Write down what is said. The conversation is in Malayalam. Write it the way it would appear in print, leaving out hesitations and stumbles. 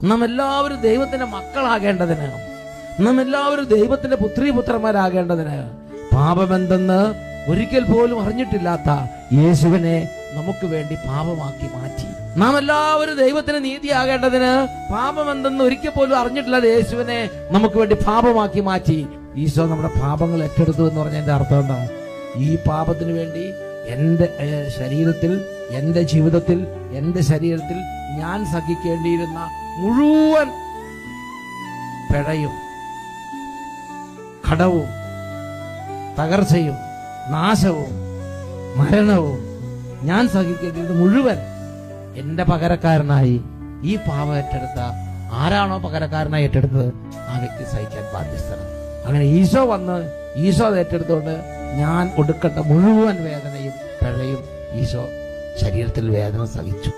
നാം എല്ലാവരും ദൈവത്തിന്റെ മക്കളാകേണ്ടതിന്, നാം എല്ലാവരും ദൈവത്തിന്റെ പുത്രീപുത്രന്മാരാകേണ്ടതിന് പാപമെന്തെന്ന് ഒരിക്കൽ പോലും അറിഞ്ഞിട്ടില്ലാത്ത യേശുവിനെ നമുക്ക് വേണ്ടി പാപമാക്കി മാറ്റി. നാം എല്ലാവരും ദൈവത്തിന് നീതിയാകേണ്ടതിന് പാപമെന്തെന്ന് ഒരിക്കൽ പോലും അറിഞ്ഞിട്ടില്ലാത്ത യേശുവിനെ നമുക്ക് വേണ്ടി പാപമാക്കി മാറ്റി. ഈശോ നമ്മുടെ പാപങ്ങൾ ഏറ്റെടുത്തു എന്ന് പറഞ്ഞതിന്റെ അർത്ഥം എന്താ? ഈ പാപത്തിന് വേണ്ടി എന്റെ ശരീരത്തിൽ, എന്റെ ജീവിതത്തിൽ, എന്റെ ശരീരത്തിൽ ഞാൻ സഹിക്കേണ്ടിയിരുന്ന മുഴുവൻ പിഴയും കടവും തകർച്ചയും നാശവും മരണവും ഞാൻ സഹിക്കേണ്ടിയിരുന്ന മുഴുവൻ എന്റെ പകരക്കാരനായി ഈ പാപം ഏറ്റെടുത്ത ആരാണോ പകരക്കാരനായി ഏറ്റെടുത്തത് ആ വ്യക്തി സഹിക്കാൻ ബാധ്യസ്ഥനാണ്. അങ്ങനെ ഈശോ വന്ന് ഈശോ അത് ഏറ്റെടുത്തുകൊണ്ട് ഞാൻ കൊടുക്കേണ്ട മുഴുവൻ വേദനയും പിഴയും ഈശോ ശരീരത്തിൽ വേദന സഹിച്ചു.